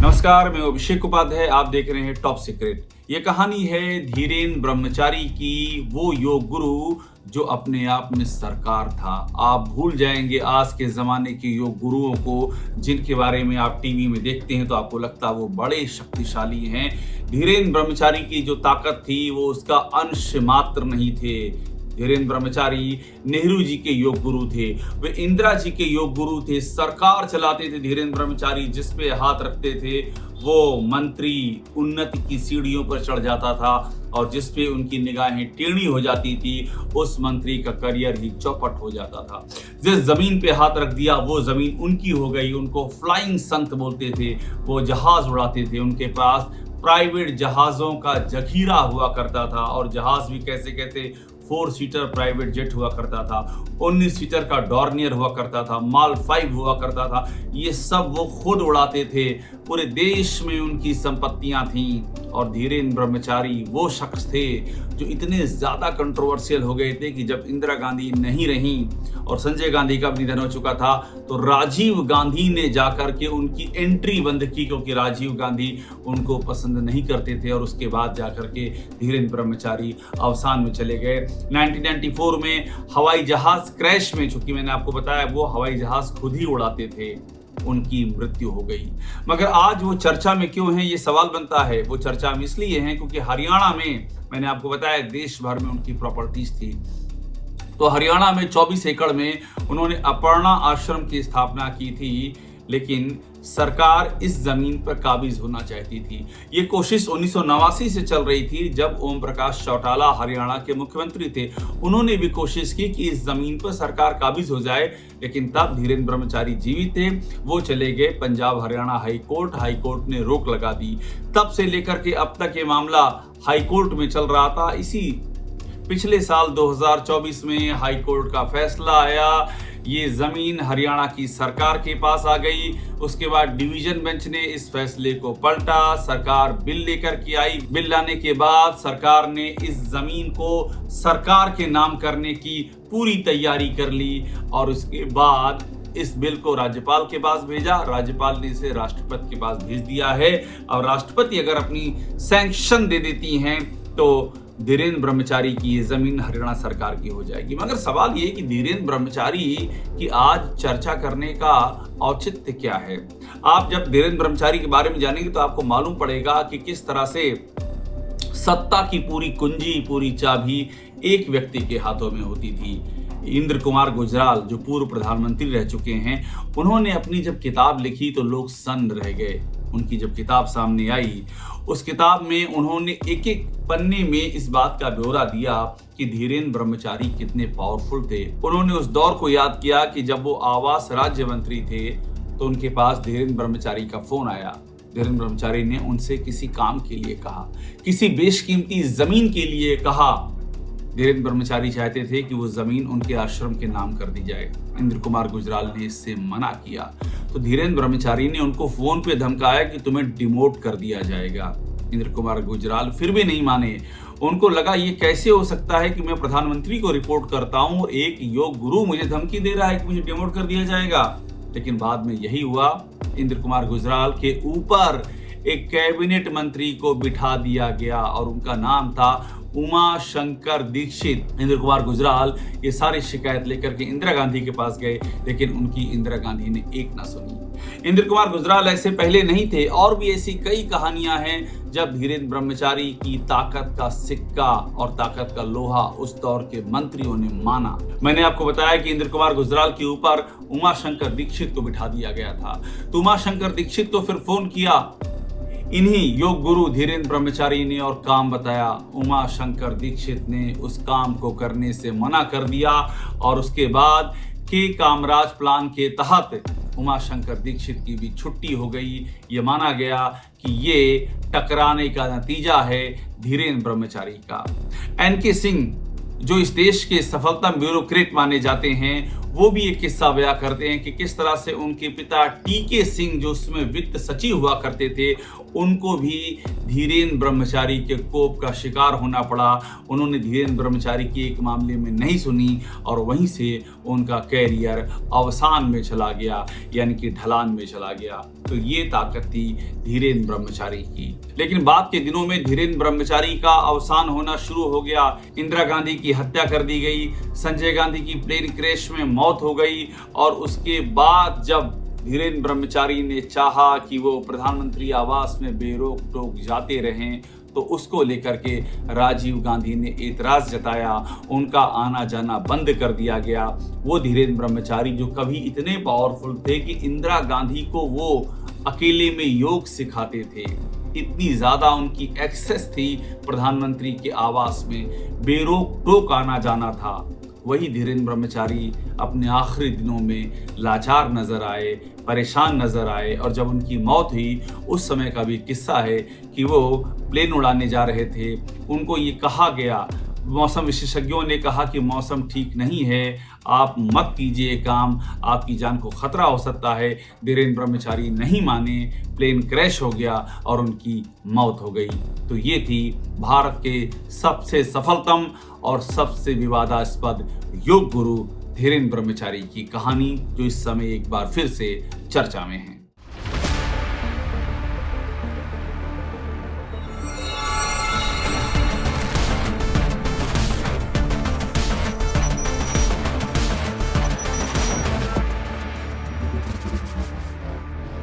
नमस्कार, मैं अभिषेक उपाध्याय। आप देख रहे हैं टॉप सीक्रेट। ये कहानी है धीरेन ब्रह्मचारी की, वो योग गुरु जो अपने आप में सरकार था। आप भूल जाएंगे आज के ज़माने के योग गुरुओं को, जिनके बारे में आप टीवी में देखते हैं तो आपको लगता है वो बड़े शक्तिशाली हैं। धीरेन ब्रह्मचारी की जो ताकत थी वो उसका अंश मात्र नहीं थे। धीरेन ब्रह्मचारी नेहरू जी के योग गुरु थे, वे इंदिरा जी के योग गुरु थे। सरकार चलाते थे धीरेन ब्रह्मचारी, जिस पे हाथ रखते थे वो मंत्री उन्नति की सीढ़ियों पर चढ़ जाता था, और जिस पे उनकी निगाहें टेढ़ी हो जाती थी उस मंत्री का करियर ही चौपट हो जाता था। जिस जमीन पे हाथ रख दिया वो जमीन उनकी हो गई। उनको फ्लाइंग संत बोलते थे, वो जहाज उड़ाते थे। उनके पास प्राइवेट जहाजों का जखीरा हुआ करता था, और जहाज भी कैसे कैसे 4 सीटर प्राइवेट जेट हुआ करता था, 19 सीटर का डॉर्नियर हुआ करता था, माल 5 हुआ करता था। ये सब वो खुद उड़ाते थे। पूरे देश में उनकी संपत्तियां थीं। और धीरेन ब्रह्मचारी वो शख्स थे जो इतने ज्यादा कंट्रोवर्शियल हो गए थे कि जब इंदिरा गांधी नहीं रही और संजय गांधी का निधन हो चुका था तो राजीव गांधी ने जाकर के उनकी एंट्री बंद की, क्योंकि राजीव गांधी उनको पसंद नहीं करते थे। और उसके बाद जाकर के धीरेन ब्रह्मचारी अवसान में चले गए। 1994 में हवाई जहाज क्रैश में, चूंकि मैंने आपको बताया वो हवाई जहाज खुद ही उड़ाते थे, उनकी मृत्यु हो गई। मगर आज वो चर्चा में क्यों है, ये सवाल बनता है। वो चर्चा में इसलिए है क्योंकि हरियाणा में, मैंने आपको बताया देश भर में उनकी प्रॉपर्टीज थी, तो हरियाणा में 24 एकड़ में उन्होंने अपर्णा आश्रम की स्थापना की थी। लेकिन सरकार इस जमीन पर काबिज होना चाहती थी। ये कोशिश 1989 से चल रही थी, जब ओम प्रकाश चौटाला हरियाणा के मुख्यमंत्री थे। उन्होंने भी कोशिश की कि इस जमीन पर सरकार काबिज हो जाए, लेकिन तब धीरेन ब्रह्मचारी जीवित थे। वो चले गए पंजाब हरियाणा हाई कोर्ट ने रोक लगा दी। तब से लेकर के अब तक ये मामला हाई कोर्ट में चल रहा था। इसी पिछले साल 2024 में हाई कोर्ट का फैसला आया, ये जमीन हरियाणा की सरकार के पास आ गई। उसके बाद डिवीजन बेंच ने इस फैसले को पलटा, सरकार बिल लेकर के आई। बिल लाने के बाद सरकार ने इस जमीन को सरकार के नाम करने की पूरी तैयारी कर ली, और उसके बाद इस बिल को राज्यपाल के पास भेजा। राज्यपाल ने इसे राष्ट्रपति के पास भेज दिया है, और राष्ट्रपति अगर अपनी सैंक्शन दे देती हैं तो धीरेन ब्रह्मचारी की ये जमीन हरियाणा सरकार की हो जाएगी। मगर सवाल ये कि धीरेन ब्रह्मचारी की आज चर्चा करने का औचित्य क्या है। आप जब धीरेन ब्रह्मचारी के बारे में जानेंगे तो आपको मालूम पड़ेगा कि किस तरह से सत्ता की पूरी कुंजी, पूरी चाबी एक व्यक्ति के हाथों में होती थी। इंद्र कुमार गुजराल, जो पूर्व प्रधानमंत्री रह चुके हैं, उन्होंने अपनी जब किताब लिखी तो लोग सन्न रह गए। उनकी जब किताब सामने आई, उस किताब में उन्होंने एक एक पन्ने में इस बात का ब्यौरा दिया कि धीरेन ब्रह्मचारी कितने पावरफुल थे। उन्होंने उस दौर को याद किया कि जब वो आवास राज्य मंत्री थे तो उनके पास धीरेन ब्रह्मचारी का फोन आया। धीरेन ब्रह्मचारी ने उनसे किसी काम के लिए कहा, किसी बेशकीमती जमीन के लिए कहा। धीरेन ब्रह्मचारी चाहते थे कि वो जमीन उनके आश्रम के नाम कर दी जाए। इंद्र कुमार गुजराल ने इससे मना किया, तो धीरेन ब्रह्मचारी ने उनको फोन पे धमकाया कि तुम्हें डिमोट कर दिया जाएगा। इंद्र कुमार गुजराल फिर भी नहीं माने। उनको लगा ये कैसे हो सकता है कि मैं प्रधानमंत्री को रिपोर्ट करता हूं और एक योग गुरु मुझे धमकी दे रहा है कि मुझे डिमोट कर दिया जाएगा। लेकिन बाद में यही हुआ। इंद्र कुमार गुजराल के ऊपर एक कैबिनेट मंत्री को बिठा दिया गया, और उनका नाम था उमा शंकर दीक्षित। इंद्र कुमार गुजराल ये सारी शिकायत लेकर के इंदिरा गांधी के पास गए, लेकिन उनकी इंदिरा गांधी ने एक ना सुनी। इंद्र कुमार गुजराल ऐसे पहले नहीं थे, और भी ऐसी कई कहानियां हैं जब धीरेन ब्रह्मचारी की ताकत का सिक्का और ताकत का लोहा उस दौर के मंत्रियों ने माना। मैंने आपको बताया कि इंद्र कुमार गुजराल के ऊपर उमा शंकर दीक्षित को बिठा दिया गया था। तो उमा शंकर दीक्षित को फिर फोन किया इन्हीं योग गुरु धीरेन ब्रह्मचारी ने, और काम बताया। उमा शंकर दीक्षित ने उस काम को करने से मना कर दिया, और उसके बाद के कामराज प्लान के तहत उमा शंकर दीक्षित की भी छुट्टी हो गई। ये माना गया कि ये टकराने का नतीजा है धीरेन ब्रह्मचारी का। एनके सिंह, जो इस देश के सफलतम ब्यूरोक्रेट माने जाते हैं, वो भी एक किस्सा बयां करते हैं कि किस तरह से उनके पिता टीके सिंह जो उसमें वित्त सचिव हुआ करते थे, उनको भी धीरेन्द्र ब्रह्मचारी के कोप का शिकार होना पड़ा। उन्होंने धीरेन्द्र ब्रह्मचारी की एक मामले में नहीं सुनी और वहीं से उनका कैरियर अवसान में चला गया, यानी कि ढलान में चला गया। तो ये ताकत थी धीरेन्द्र ब्रह्मचारी की। लेकिन बाद के दिनों में धीरेन्द्र ब्रह्मचारी का अवसान होना शुरू हो गया। इंदिरा गांधी की हत्या कर दी गई, संजय गांधी की प्लेन क्रैश में मौत हो गई और उसके बाद जब धीरेन्द्र ब्रह्मचारी ने चाहा कि वो प्रधानमंत्री आवास में बेरोक टोक जाते रहें, तो उसको लेकर के राजीव गांधी ने एतराज जताया, उनका आना जाना बंद कर दिया गया। वो धीरेन्द्र ब्रह्मचारी जो कभी इतने पावरफुल थे कि इंदिरा गांधी को वो अकेले में योग सिखाते थे, इतनी ज्यादा उनकी एक्सेस थी प्रधानमंत्री के आवास में, बेरोक टोक आना जाना था। वही धीरेन्द्र ब्रह्मचारी अपने आखिरी दिनों में लाचार नजर आए, परेशान नजर आए और जब उनकी मौत हुई उस समय का भी किस्सा है कि वो प्लेन उड़ाने जा रहे थे। उनको ये कहा गया, मौसम विशेषज्ञों ने कहा कि मौसम ठीक नहीं है, आप मत कीजिए काम, आपकी जान को खतरा हो सकता है। धीरेन्द्र ब्रह्मचारी नहीं माने, प्लेन क्रैश हो गया और उनकी मौत हो गई। तो ये थी भारत के सबसे सफलतम और सबसे विवादास्पद योग गुरु धीरेन्द्र ब्रह्मचारी की कहानी, जो इस समय एक बार फिर से चर्चा में है।